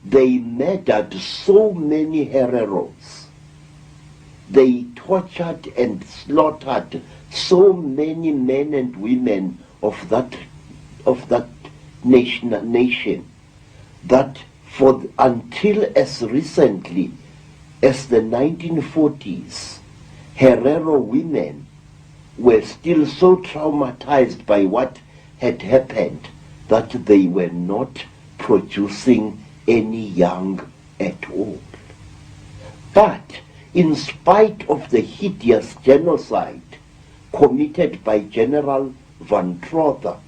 they murdered so many hereros. They tortured and slaughtered so many men and women of that nation that until as recently as the 1940s, Herero women were still so traumatized by what had happened that they were not producing any young at all. But in spite of the hideous genocide committed by General Van Trotha,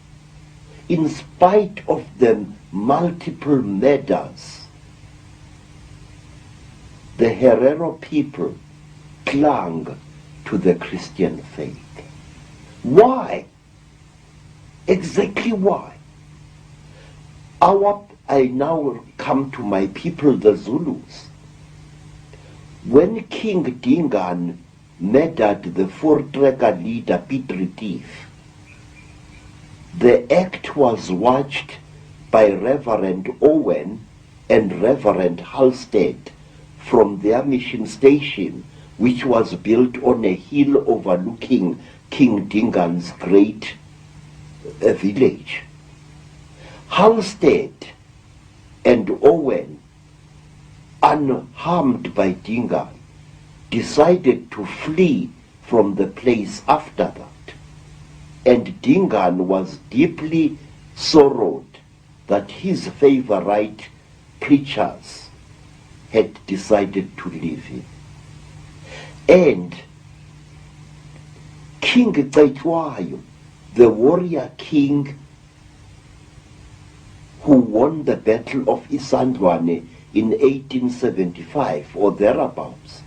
in spite of the multiple murders, the Herero people clung to the Christian faith. Why? Exactly why? I now come to my people, the Zulus. When King Dingaan murdered the Voortrekker leader Piet Retief, the act was watched by Reverend Owen and Reverend Halstead from their mission station, which was built on a hill overlooking King Dingaan's great village. Halstead and Owen, unharmed by Dingaan, decided to flee from the place after that. And Dingaan was deeply sorrowed that his favorite preachers had decided to leave him. And King Cetshwayo, the warrior king who won the Battle of Isandlwane in 1875 or thereabouts,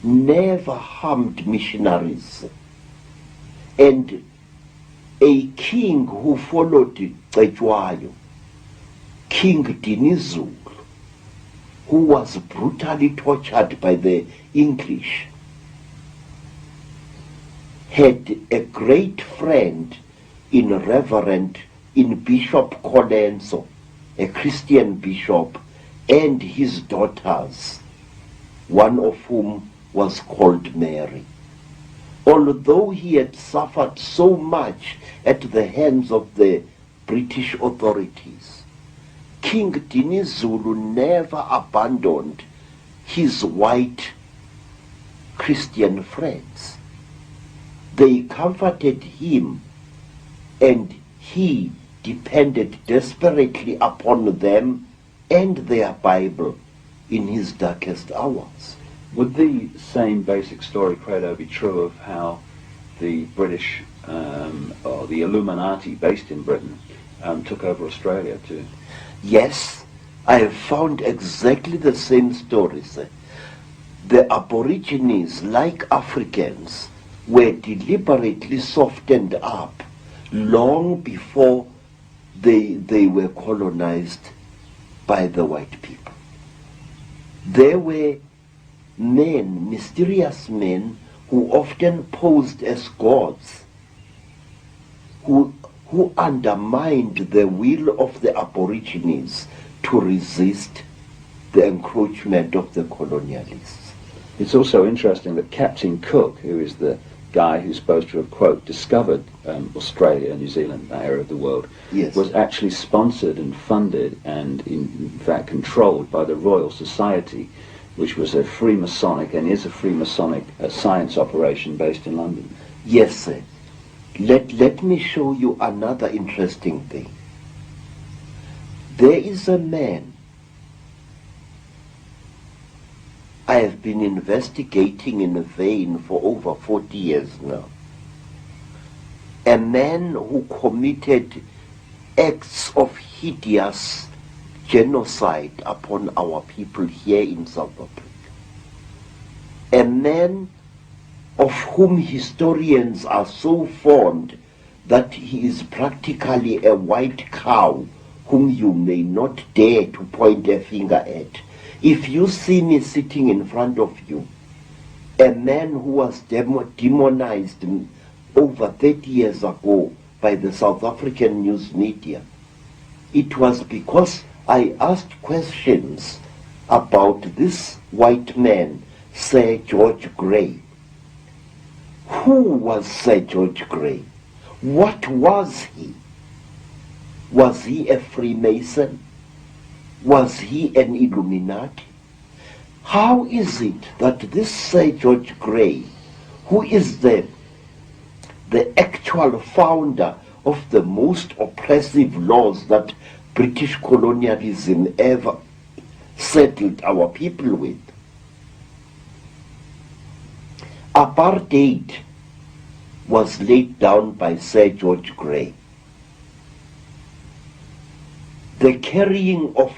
never harmed missionaries. And a king who followed Cetshwayo, King Dinizulu, who was brutally tortured by the English, had a great friend in Bishop Colenso, a Christian bishop, and his daughters, one of whom was called Mary. Although he had suffered so much at the hands of the British authorities, King Dinizulu never abandoned his white Christian friends. They comforted him, and he depended desperately upon them and their Bible in his darkest hours. Would the same basic story, Credo, be true of how the British or the Illuminati based in Britain took over Australia too? Yes, I have found exactly the same stories. The Aborigines, like Africans, were deliberately softened up long before they were colonized by the white people. There were men, mysterious men, who often posed as gods, who undermined the will of the Aborigines to resist the encroachment of the colonialists. It's also interesting that Captain Cook, who is the guy who's supposed to have, quote, discovered Australia, New Zealand, that area of the world, yes, was actually sponsored and funded and in fact controlled by the Royal Society, which was a Freemasonic and is a Freemasonic science operation based in London. Yes, sir. Let me show you another interesting thing. There is a man I have been investigating in vain for over 40 years now. A man who committed acts of hideous genocide upon our people here in South Africa. A man of whom historians are so fond that he is practically a white cow whom you may not dare to point a finger at. If you see me sitting in front of you, a man who was demonized over 30 years ago by the South African news media, it was because I asked questions about this white man, Sir George Grey. Who was Sir George Grey? What was he? Was he a Freemason? Was he an Illuminati? How is it that this Sir George Grey, who is the actual founder of the most oppressive laws that British colonialism ever settled our people with, apartheid was laid down by Sir George Grey. The carrying of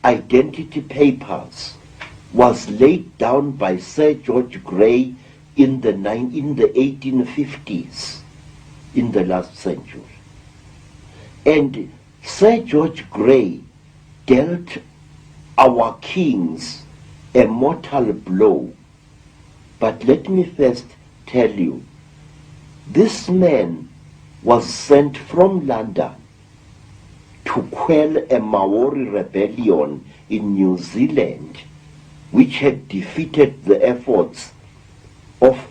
identity papers was laid down by Sir George Grey in the 1850s, in the last century. And Sir George Grey dealt our kings a mortal blow. But let me first tell you, this man was sent from London to quell a Maori rebellion in New Zealand, which had defeated the efforts of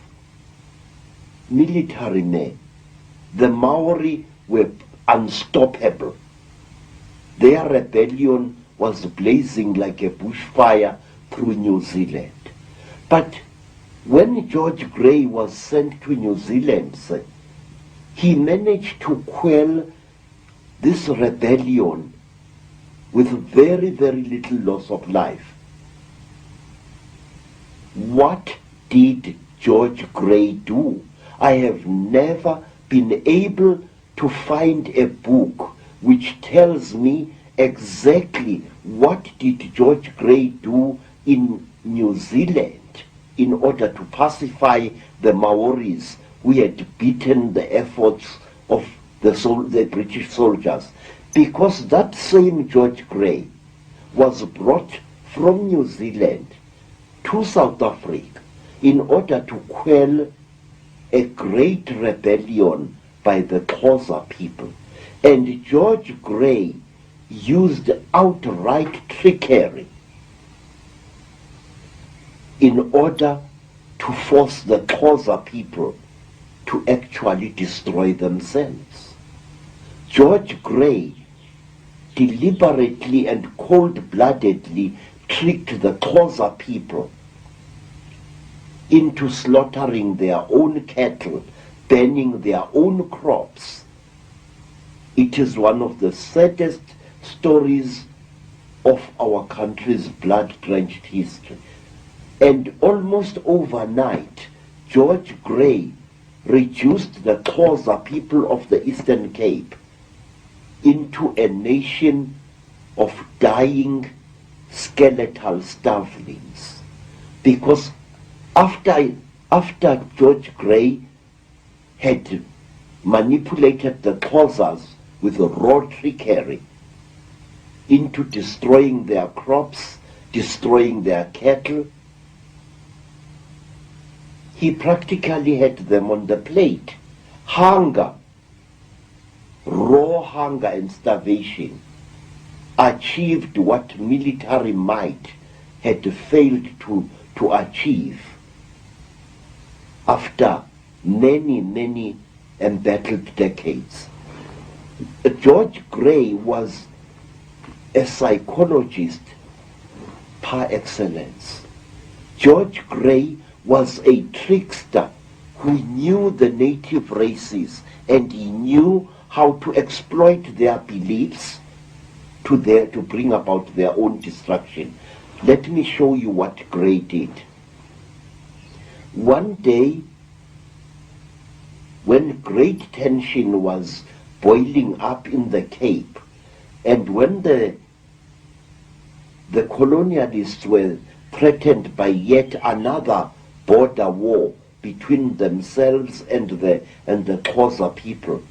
military men. The Maori were unstoppable. Their rebellion was blazing like a bushfire through New Zealand. But when George Grey was sent to New Zealand, he managed to quell this rebellion with very, very little loss of life. What did George Grey do? I have never been able to find a book which tells me exactly what did George Grey do in New Zealand in order to pacify the Maoris who had beaten the efforts of the British soldiers. Because that same George Grey was brought from New Zealand to South Africa in order to quell a great rebellion by the Xhosa people. And George Grey used outright trickery in order to force the Xhosa people to actually destroy themselves. George Grey deliberately and cold-bloodedly tricked the Xhosa people into slaughtering their own cattle, burning their own crops. It is one of the saddest stories of our country's blood-drenched history. And almost overnight, George Grey reduced the Xhosa people of the Eastern Cape into a nation of dying skeletal starvelings. Because after George Grey had manipulated the Xhosas with raw trickery into destroying their crops, destroying their cattle, he practically had them on the plate. Hunger, raw hunger and starvation achieved what military might had failed to achieve after many, many embattled decades. George Grey was a psychologist par excellence. George Grey was a trickster who knew the native races, and he knew how to exploit their beliefs to bring about their own destruction. Let me show you what Grey did. One day, when great tension was boiling up in the Cape, and when the colonialists were threatened by yet another border war between themselves and the Xhosa people,